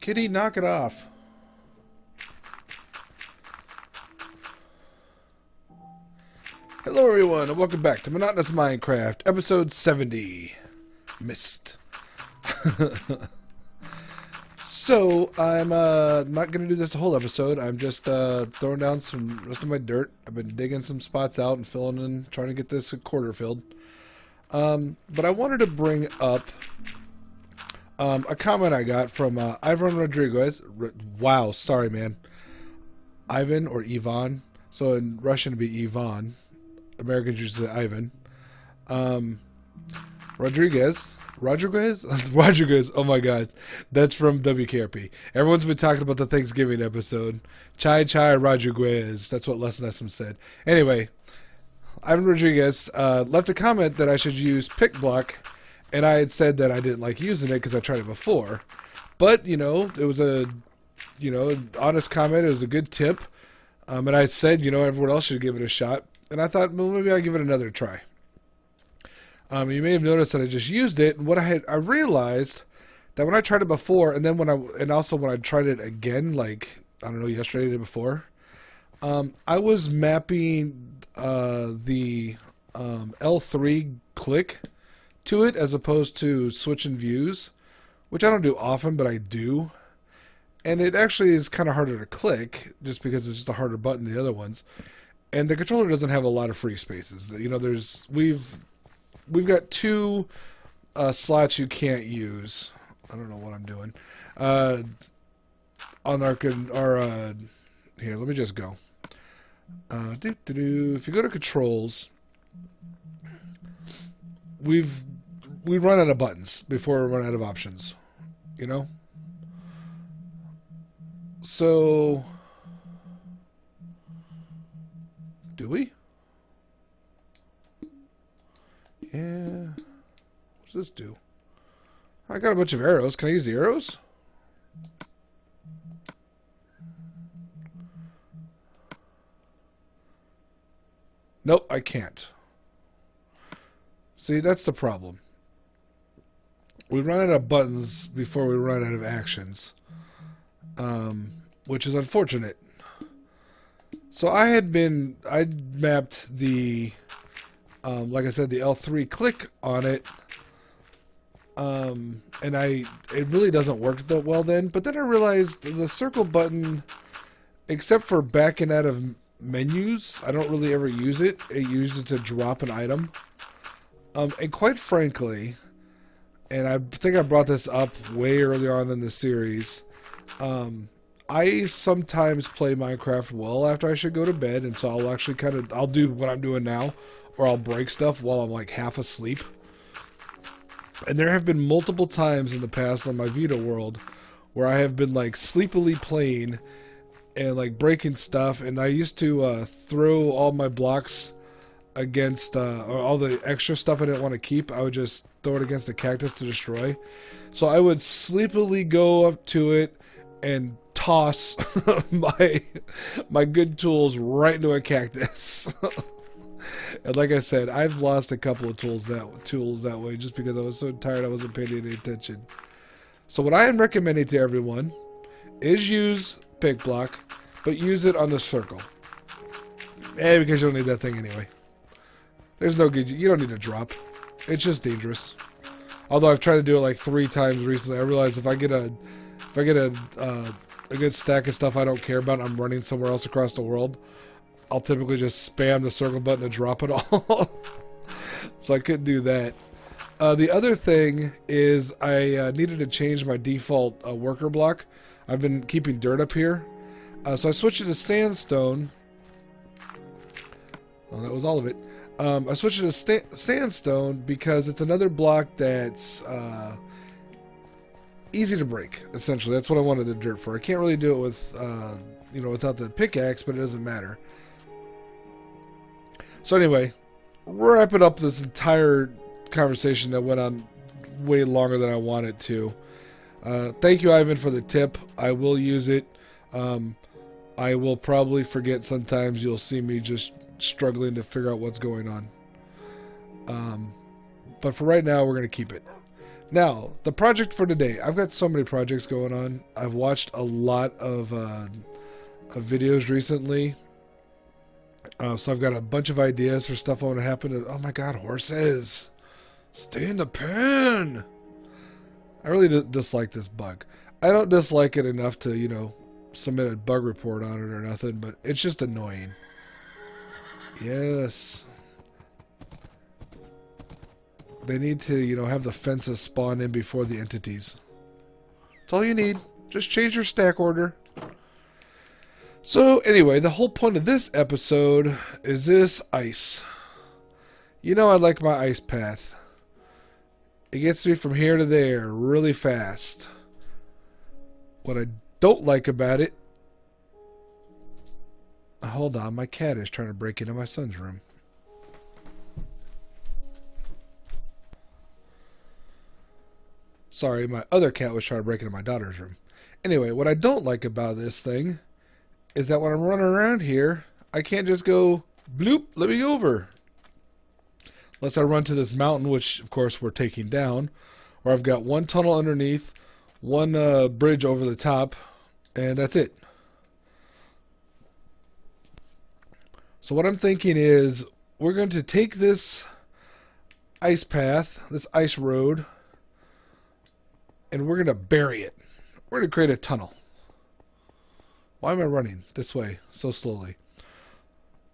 Kitty, knock it off. Hello everyone, and welcome back to Monotonous Minecraft, episode 70. Missed. So, I'm not going to do this a whole episode. I'm just throwing down some rest of my dirt. I've been digging some spots out and filling in, trying to get this quarter filled. But I wanted to bring up a comment I got from Ivan Rodriguez. Wow, sorry man. Ivan or Ivan. So in Russian it'd be Ivan. Americans use it Ivan. Rodriguez. Oh my god. That's from WKRP. Everyone's been talking about the Thanksgiving episode. Chai Rodriguez. That's what Les Nessum said. Anyway, Ivan Rodriguez left a comment that I should use pick block, and I had said that I didn't like using it because I tried it before. But, you know, it was a, an honest comment. It was a good tip. And I said, everyone else should give it a shot. And I thought, well, maybe I'll give it another try. You may have noticed that I just used it. And what I realized that when I tried it before, and then when I tried it again, like, I don't know, yesterday, the day before, I was mapping the L3 click to it as opposed to switching views, which I don't do often, but I do. And it actually is kind of harder to click just because it's just a harder button than the other ones. And the controller doesn't have a lot of free spaces. We've got two slots you can't use. I don't know what I'm doing. On our here, let me just go. If you go to controls, we run out of buttons before we run out of options. So, do we? Yeah. What does this do? I got a bunch of arrows. Can I use the arrows? Nope, I can't. See, that's the problem. We run out of buttons before we run out of actions. Which is unfortunate. So I mapped the, like I said, the L3 click on it, and it really doesn't work that well then. But then I realized the circle button, except for backing out of menus, I don't really ever use it. I use it to drop an item. And quite frankly, and I think I brought this up way earlier on in the series, I sometimes play Minecraft well after I should go to bed, and so I'll actually I'll do what I'm doing now, or I'll break stuff while I'm like half asleep. And there have been multiple times in the past on my Vita world where I have been like sleepily playing and like breaking stuff, and I used to throw all my blocks against or all the extra stuff I didn't want to keep. I would just throw it against the cactus to destroy. So I would sleepily go up to it and toss my good tools right into a cactus. And like I said, I've lost a couple of tools that way just because I was so tired I wasn't paying any attention. So what I am recommending to everyone is use pick block, but use it on the circle. Because you don't need that thing anyway. There's no good. You don't need to drop. It's just dangerous. Although I've tried to do it like 3 times recently, I realized if I get a good stack of stuff I don't care about, I'm running somewhere else across the world, I'll typically just spam the circle button to drop it all. So I couldn't do that. The other thing is I needed to change my default worker block. I've been keeping dirt up here. So I switched it to sandstone. Well, that was all of it. I switched it to sandstone because it's another block that's easy to break, essentially. That's what I wanted the dirt for. I can't really do it with, without the pickaxe, but it doesn't matter. So anyway, wrapping up this entire conversation that went on way longer than I wanted to. Thank you, Ivan, for the tip. I will use it. I will probably forget sometimes. You'll see me just struggling to figure out what's going on. But for right now, we're going to keep it. Now, the project for today. I've got so many projects going on. I've watched a lot of videos recently. So I've got a bunch of ideas for stuff I want to happen. Oh my god, horses! Stay in the pen! I really dislike this bug. I don't dislike it enough to, you know, submit a bug report on it or nothing, but it's just annoying. Yes. They need to, you know, have the fences spawn in before the entities. That's all you need. Just change your stack order. So, anyway, the whole point of this episode is this ice. You know I like my ice path. It gets me from here to there really fast. What I don't like about it... Hold on, my cat is trying to break into my son's room. Sorry, my other cat was trying to break into my daughter's room. Anyway, what I don't like about this thing is that when I'm running around here, I can't just go, bloop, let me go over. Unless I run to this mountain, which of course we're taking down, where I've got one tunnel underneath, one bridge over the top, and that's it. So what I'm thinking is, we're going to take this ice path, this ice road, and we're going to bury it. We're going to create a tunnel. Why am I running this way so slowly?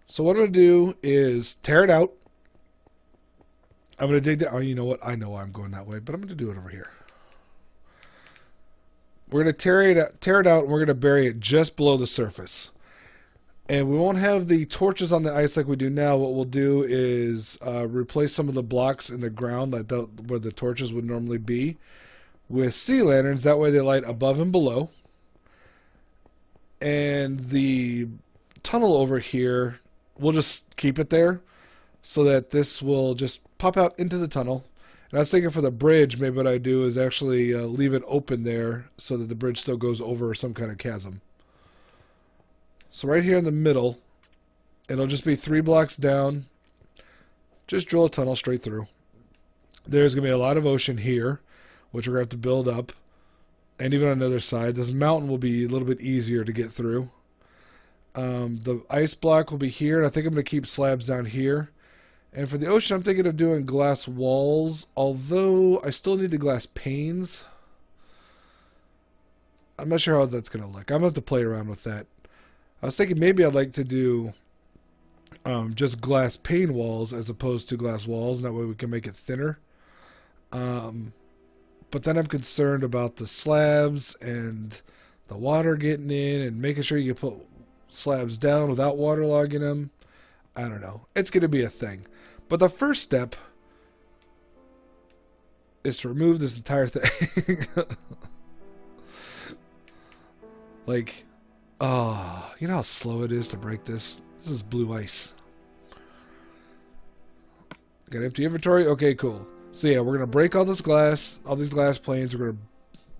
So what I'm going to do is tear it out. I'm going to dig down. Oh, you know what? I know why I'm going that way, but I'm going to do it over here. We're going to tear it out, and we're going to bury it just below the surface. And we won't have the torches on the ice like we do now. What we'll do is replace some of the blocks in the ground where the torches would normally be with sea lanterns. That way they light above and below. And the tunnel over here, we'll just keep it there so that this will just pop out into the tunnel. And I was thinking for the bridge, maybe what I do is actually leave it open there so that the bridge still goes over some kind of chasm. So right here in the middle, it'll just be 3 blocks down. Just drill a tunnel straight through. There's going to be a lot of ocean here, which we're going to have to build up. And even on the other side, this mountain will be a little bit easier to get through. The ice block will be here, and I think I'm going to keep slabs down here. And for the ocean, I'm thinking of doing glass walls, although I still need the glass panes. I'm not sure how that's going to look. I'm going to have to play around with that. I was thinking maybe I'd like to do just glass pane walls as opposed to glass walls, and that way we can make it thinner. But then I'm concerned about the slabs and the water getting in and making sure you can put slabs down without waterlogging them. I don't know. It's going to be a thing. But the first step is to remove this entire thing. Like, oh, you know how slow it is to break this? This is blue ice. Got empty inventory? Okay, cool. So yeah, we're going to break all this glass, all these glass planes. We're going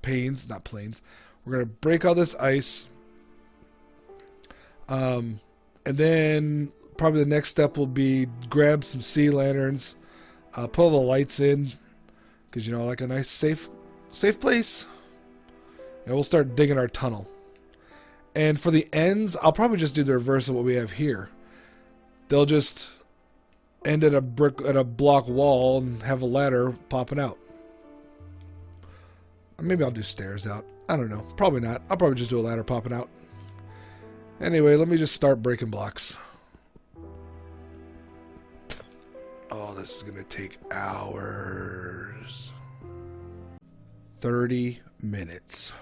to, not planes. We're going to break all this ice. And then probably the next step will be grab some sea lanterns, put all the lights in, because, you know, like a nice safe place. And we'll start digging our tunnel. And for the ends, I'll probably just do the reverse of what we have here. They'll just end at a block wall and have a ladder popping out. Or maybe I'll do stairs out. I don't know. Probably not. I'll probably just do a ladder popping out. Anyway, let me just start breaking blocks. Oh, this is going to take hours. 30 minutes.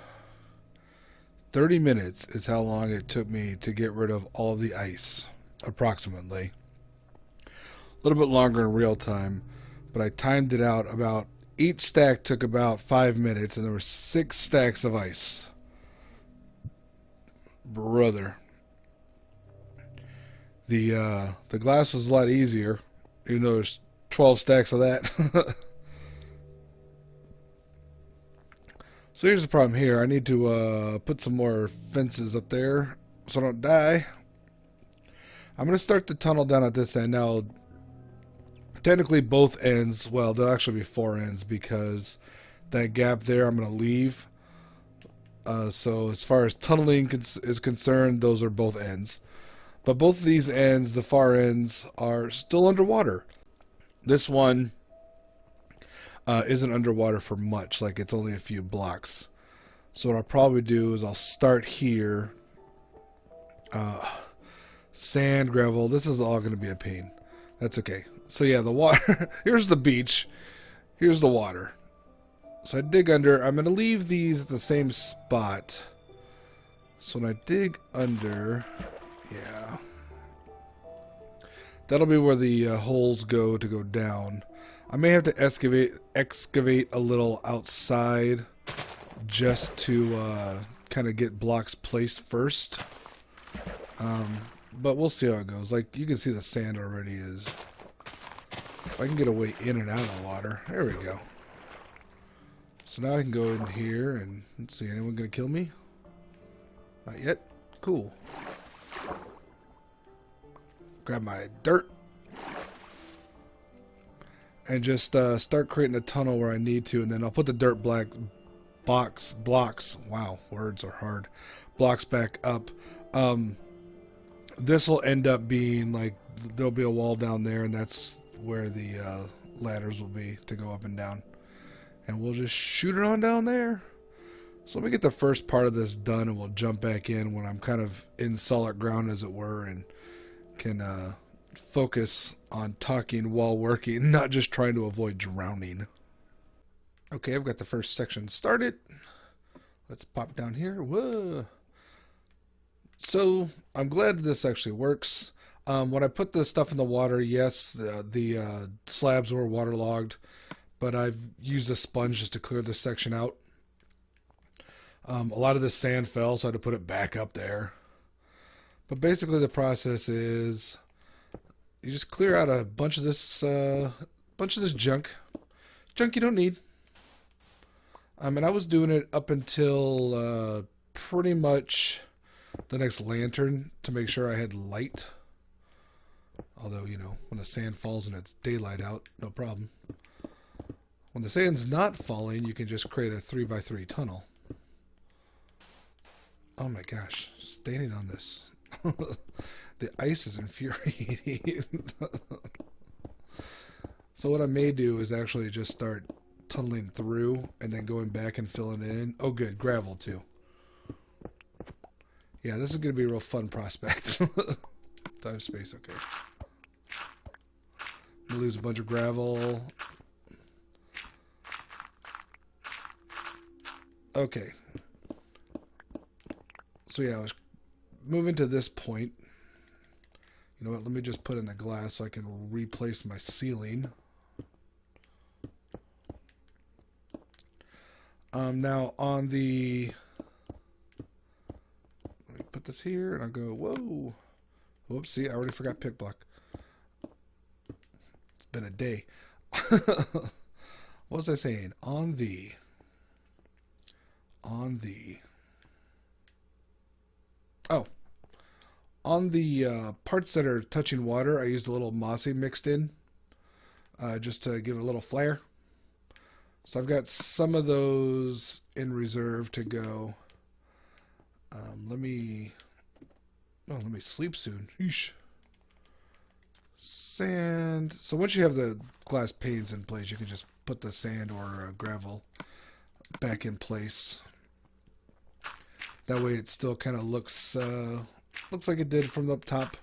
30 minutes is how long it took me to get rid of all the ice, approximately. A little bit longer in real time, but I timed it out. About each stack took about 5 minutes, and there were 6 stacks of ice. Brother. The glass was a lot easier, even though there's 12 stacks of that. So here's the problem here. I need to put some more fences up there so I don't die. I'm going to start the tunnel down at this end. Now, technically both ends, well, there'll actually be 4 ends because that gap there I'm going to leave. So as far as tunneling is concerned, those are both ends. But both of these ends, the far ends, are still underwater. This one isn't underwater for much, like it's only a few blocks. So what I'll probably do is I'll start here. Sand, gravel, this is all going to be a pain. That's okay. So yeah, the water, here's the beach, here's the water. So I dig under, I'm going to leave these at the same spot. So when I dig under, yeah, that'll be where the holes go to go down. I may have to excavate a little outside just to kind of get blocks placed first. But we'll see how it goes. Like, you can see the sand already is. If I can get a way in and out of the water. There we go. So now I can go in here and let's see, anyone gonna kill me? Not yet? Cool. Grab my dirt. And just start creating a tunnel where I need to, and then I'll put the dirt blocks, wow, words are hard, blocks back up. This will end up being like, there'll be a wall down there, and that's where the ladders will be to go up and down. And we'll just shoot it on down there. So let me get the first part of this done, and we'll jump back in when I'm kind of in solid ground, as it were, and can focus on talking while working, not just trying to avoid drowning. Okay, I've got the first section started. Let's pop down here. Whoa. So I'm glad this actually works. When I put the stuff in the water, yes, the slabs were waterlogged, but I've used a sponge just to clear this section out. A lot of the sand fell, so I had to put it back up there. But basically the process is you just clear out a bunch of this junk you don't need. And I was doing it up until pretty much the next lantern to make sure I had light. Although, you know, when the sand falls and it's daylight out, no problem. When the sand's not falling, you can just create a 3x3 tunnel. Oh my gosh, standing on this. The ice is infuriating. So what I may do is actually just start tunneling through and then going back and filling it in. Oh good, gravel too. Yeah, this is going to be a real fun prospect. Dive space, okay. I'm going to lose a bunch of gravel. Okay. So yeah, I was moving to this point. You know what, let me just put in the glass so I can replace my ceiling. Now on the... Let me put this here and I'll go, whoa. Whoops, see, I already forgot pick block. It's been a day. What was I saying? On the parts that are touching water, I used a little mossy mixed in just to give it a little flair. So I've got some of those in reserve to go. Let me sleep soon. Eesh. Sand. So once you have the glass panes in place, you can just put the sand or gravel back in place. That way it still kind of looks like it did from up top.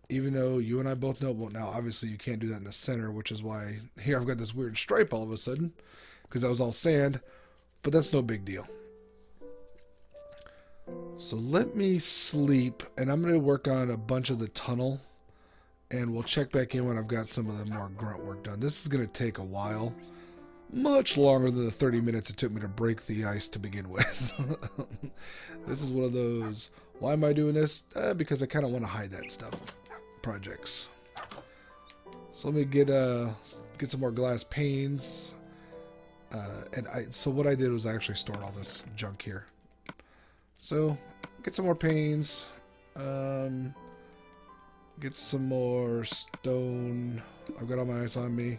Even though you and I both know, well, now obviously you can't do that in the center, which is why here I've got this weird stripe all of a sudden, because that was all sand, but that's no big deal. So let me sleep, and I'm going to work on a bunch of the tunnel, and we'll check back in when I've got some of the more grunt work done. This is going to take a while, much longer than the 30 minutes it took me to break the ice to begin with. This is one of those, why am I doing this? Because I kind of want to hide that stuff. Projects. So let me get some more glass panes, so what I did was I actually stored all this junk here. So get some more panes, get some more stone. I've got all my ice on me.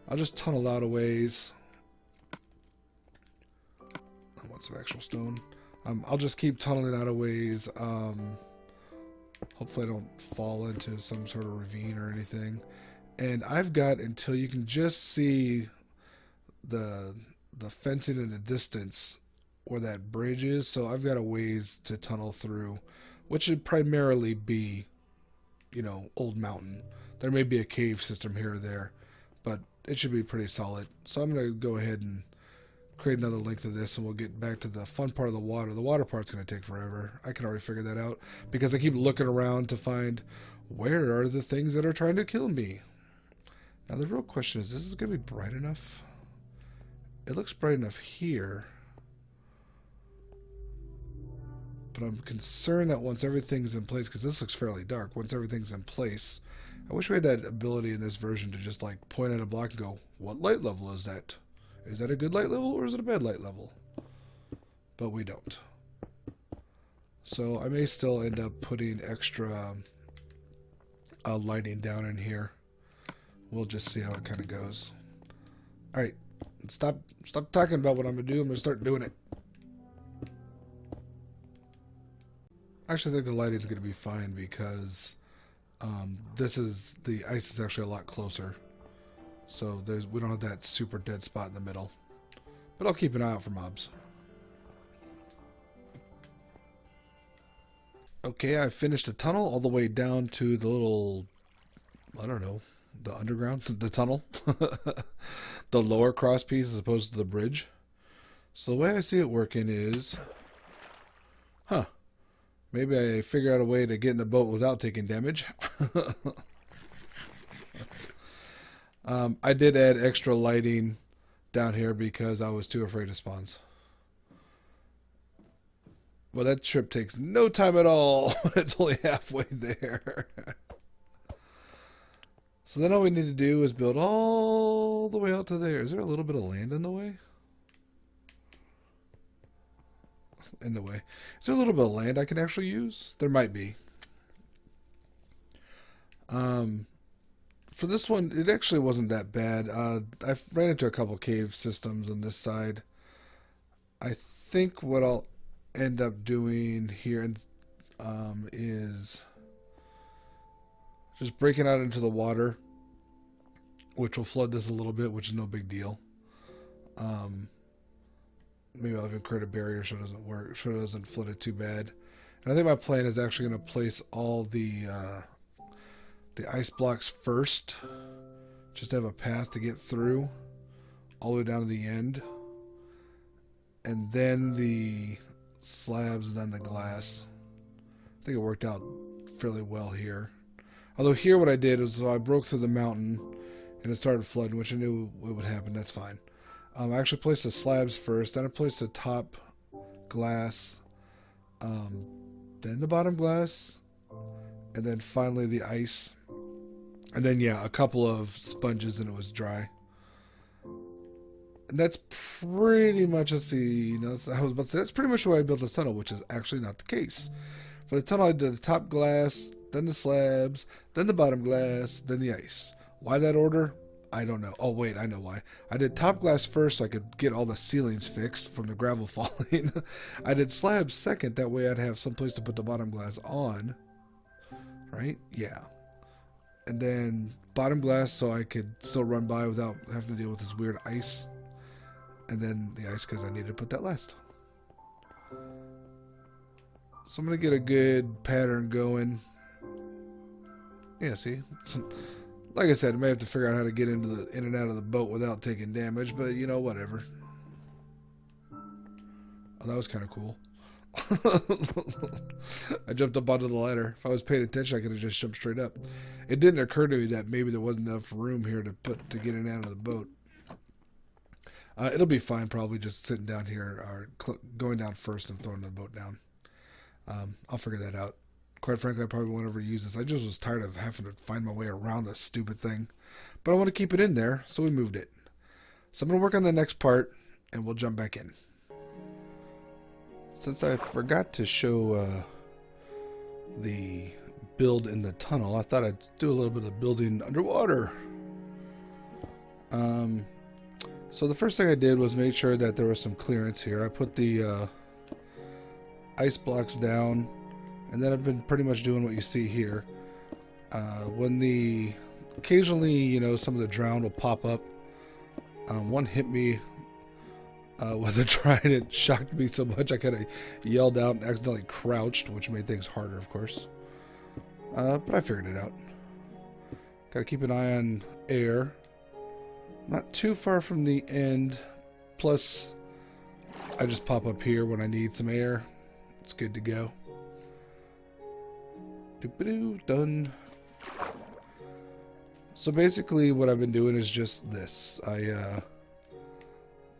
I'll just tunnel out a ways. I want some actual stone. I'll just keep tunneling out of ways. Hopefully I don't fall into some sort of ravine or anything. And I've got until you can just see the fencing in the distance where that bridge is. So I've got a ways to tunnel through, which should primarily be, you know, Old Mountain. There may be a cave system here or there, but it should be pretty solid. So I'm going to go ahead and create another link to this, and we'll get back to the fun part of the water. The water part's going to take forever. I can already figure that out because I keep looking around to find where are the things that are trying to kill me. Now the real question is this going to be bright enough? It looks bright enough here, but I'm concerned that once everything's in place, because this looks fairly dark, once everything's in place, I wish we had that ability in this version to just like point at a block and go, what light level is that? Is that a good light level or is it a bad light level? But we don't. So I may still end up putting extra lighting down in here. We'll just see how it kind of goes. Alright, stop talking about what I'm going to do. I'm going to start doing it. I actually think the lighting is going to be fine because the ice is actually a lot closer. So we don't have that super dead spot in the middle. But I'll keep an eye out for mobs. Okay, I finished the tunnel all the way down to the little, I don't know, the underground, the tunnel. The lower cross piece as opposed to the bridge. So the way I see it working is, maybe I figure out a way to get in the boat without taking damage. I did add extra lighting down here because I was too afraid of spawns. Well, that trip takes no time at all. It's only halfway there. So then all we need to do is build all the way out to there. Is there a little bit of land in the way? In the way. Is there a little bit of land I can actually use? There might be. For this one, it actually wasn't that bad. I ran into a couple cave systems on this side. I think what I'll end up doing here is just breaking out into the water, which will flood this a little bit, which is no big deal. Maybe I'll even create a barrier so it doesn't work, so it doesn't flood it too bad. And I think my plan is actually going to place all the ice blocks first, just to have a path to get through all the way down to the end, and then the slabs and then the glass. I think it worked out fairly well here. Although here what I did is I broke through the mountain and it started flooding, which I knew it would happen. That's fine. I actually placed the slabs first, then I placed the top glass, then the bottom glass, and then finally the ice. And then, yeah, a couple of sponges and it was dry. And that's pretty much, let's see, I was about to say, that's pretty much the way I built this tunnel, which is actually not the case. For the tunnel, I did the top glass, then the slabs, then the bottom glass, then the ice. Why that order? I don't know. Oh, wait, I know why. I did top glass first so I could get all the ceilings fixed from the gravel falling. I did slabs second, that way I'd have some place to put the bottom glass on. Right? Yeah. And then bottom glass so I could still run by without having to deal with this weird ice. And then the ice because I needed to put that last. So I'm going to get a good pattern going. Yeah, see? Like I said, I may have to figure out how to get in and out of the boat without taking damage, but you know, whatever. Oh, that was kind of cool. I jumped up onto the ladder. If I was paying attention, I could have just jumped straight up. It didn't occur to me that maybe there wasn't enough room here to get in and out of the boat. It'll be fine, probably just sitting down here or going down first and throwing the boat down. I'll figure that out. Quite frankly, I probably won't ever use this. I just was tired of having to find my way around a stupid thing. But I want to keep it in there, so we moved it. So I'm going to work on the next part, and we'll jump back in. Since I forgot to show the build in the tunnel, I thought I'd do a little bit of building underwater. So the first thing I did was make sure that there was some clearance here. I put the ice blocks down, and then I've been pretty much doing what you see here. Occasionally, you know, some of the drown will pop up. One hit me with a trident, shocked me so much I kind of yelled out and accidentally crouched, which made things harder, of course. But I figured it out. Gotta keep an eye on air. Not too far from the end. Plus, I just pop up here when I need some air. It's good to go. Doop-a-doo, done. So basically what I've been doing is just this.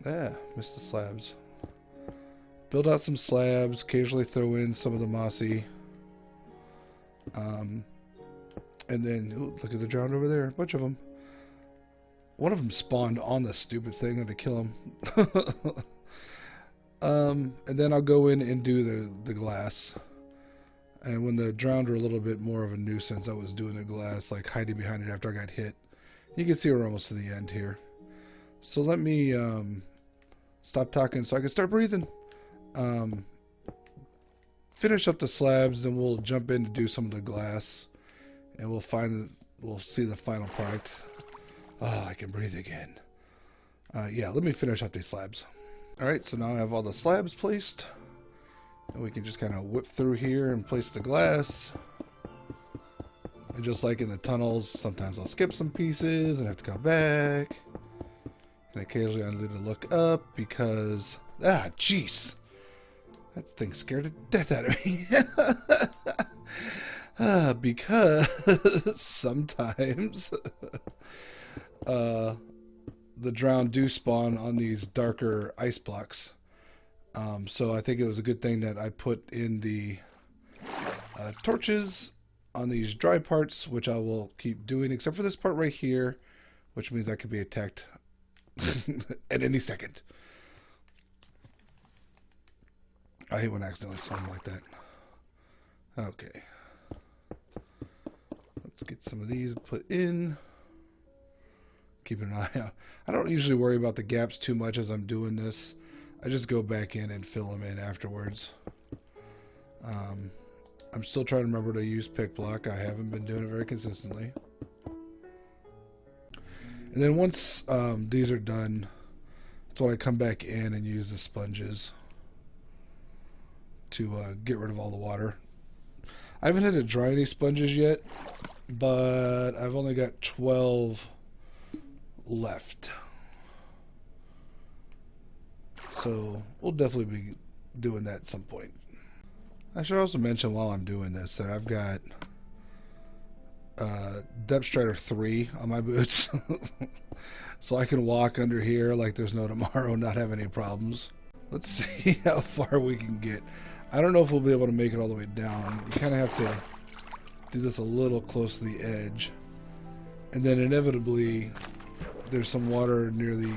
Missed the slabs. Build out some slabs, occasionally throw in some of the mossy. And then, ooh, look at the drowned over there, a bunch of them. One of them spawned on the stupid thing, and to kill him. And then I'll go in and do the glass. And when the drowned were a little bit more of a nuisance, I was doing the glass, like hiding behind it after I got hit. You can see we're almost to the end here. So let me stop talking so I can start breathing. Finish up the slabs, then we'll jump in to do some of the glass, and we'll see the final product. Oh, I can breathe again. Yeah, let me finish up these slabs. Alright, so now I have all the slabs placed. And we can just kind of whip through here and place the glass. And just like in the tunnels, sometimes I'll skip some pieces and have to come back. And occasionally I need to look up because... Ah, jeez! That thing scared the death out of me. Because sometimes the drowned do spawn on these darker ice blocks. So I think it was a good thing that I put in the torches on these dry parts, which I will keep doing, except for this part right here, which means I could be attacked at any second. I hate when I accidentally swim like that. Okay. Let's get some of these put in. Keep an eye out. I don't usually worry about the gaps too much as I'm doing this. I just go back in and fill them in afterwards. I'm still trying to remember to use pick block. I haven't been doing it very consistently. And then once these are done, that's when I come back in and use the sponges to get rid of all the water. I haven't had to dry any sponges yet, but I've only got 12 left. So we'll definitely be doing that at some point. I should also mention while I'm doing this that I've got Depth Strider 3 on my boots. So I can walk under here like there's no tomorrow and not have any problems. Let's see how far we can get. I don't know if we'll be able to make it all the way down. You kind of have to do this a little close to the edge. And then inevitably there's some water near the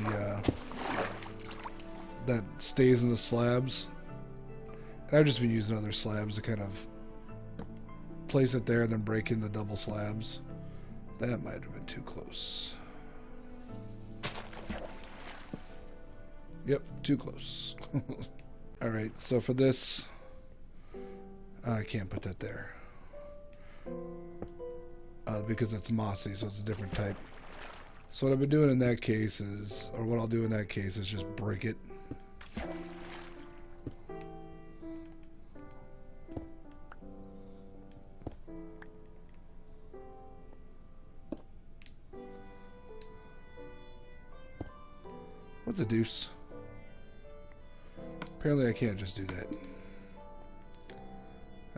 that stays in the slabs. And I've just been using other slabs to kind of place it there and then break in the double slabs. That might have been too close. Yep, too close. Alright, so for this, I can't put that there. Because it's mossy, so it's a different type. So what I've been doing in that case is, or what I'll do in that case is just break it. What the deuce? Apparently I can't just do that.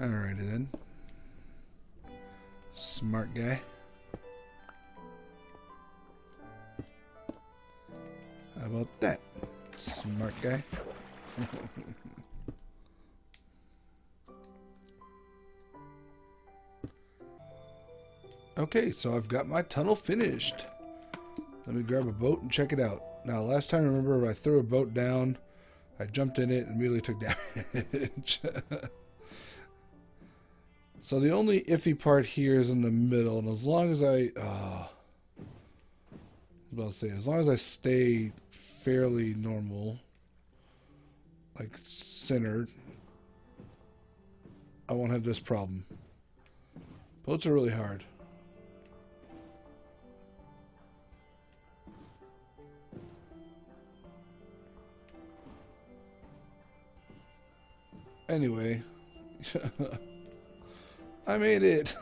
Alrighty then. Smart guy. How about that? Smart guy. Okay, so I've got my tunnel finished. Let me grab a boat and check it out. Now, last time, remember, I threw a boat down, I jumped in it and immediately took damage. So the only iffy part here is in the middle, and as long as About to say, as long as I stay fairly normal, like centered, I won't have this problem. Boats are really hard. Anyway, I made it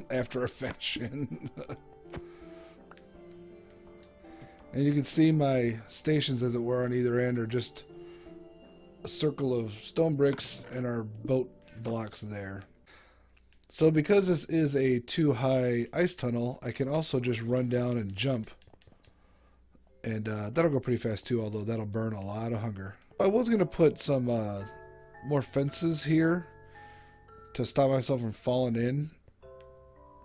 after a fashion. And you can see my stations, as it were, on either end are just a circle of stone bricks and our boat blocks there. So because this is a too high ice tunnel, I can also just run down and jump. And that'll go pretty fast too, although that'll burn a lot of hunger. I was going to put some more fences here to stop myself from falling in,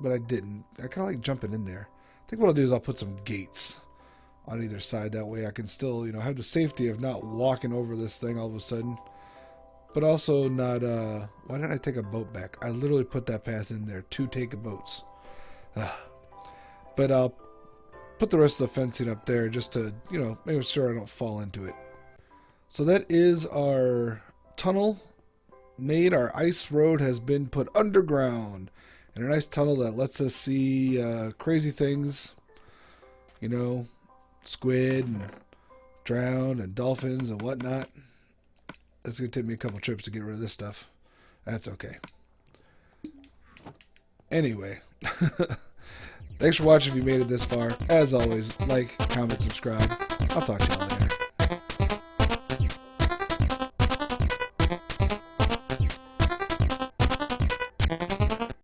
but I didn't. I kind of like jumping in there. I think what I'll do is I'll put some gates on either side. That way I can still, you know, have the safety of not walking over this thing all of a sudden, but also not, why didn't I take a boat back? I literally put that path in there to take boats. But I'll put the rest of the fencing up there just to, you know, make sure I don't fall into it. So that is our tunnel made. Our ice road has been put underground, and a nice tunnel that lets us see crazy things, you know, squid and drown and dolphins and whatnot. It's going to take me a couple trips to get rid of this stuff. That's okay. Anyway, thanks for watching if you made it this far. As always, like, comment, subscribe. I'll talk to you all later.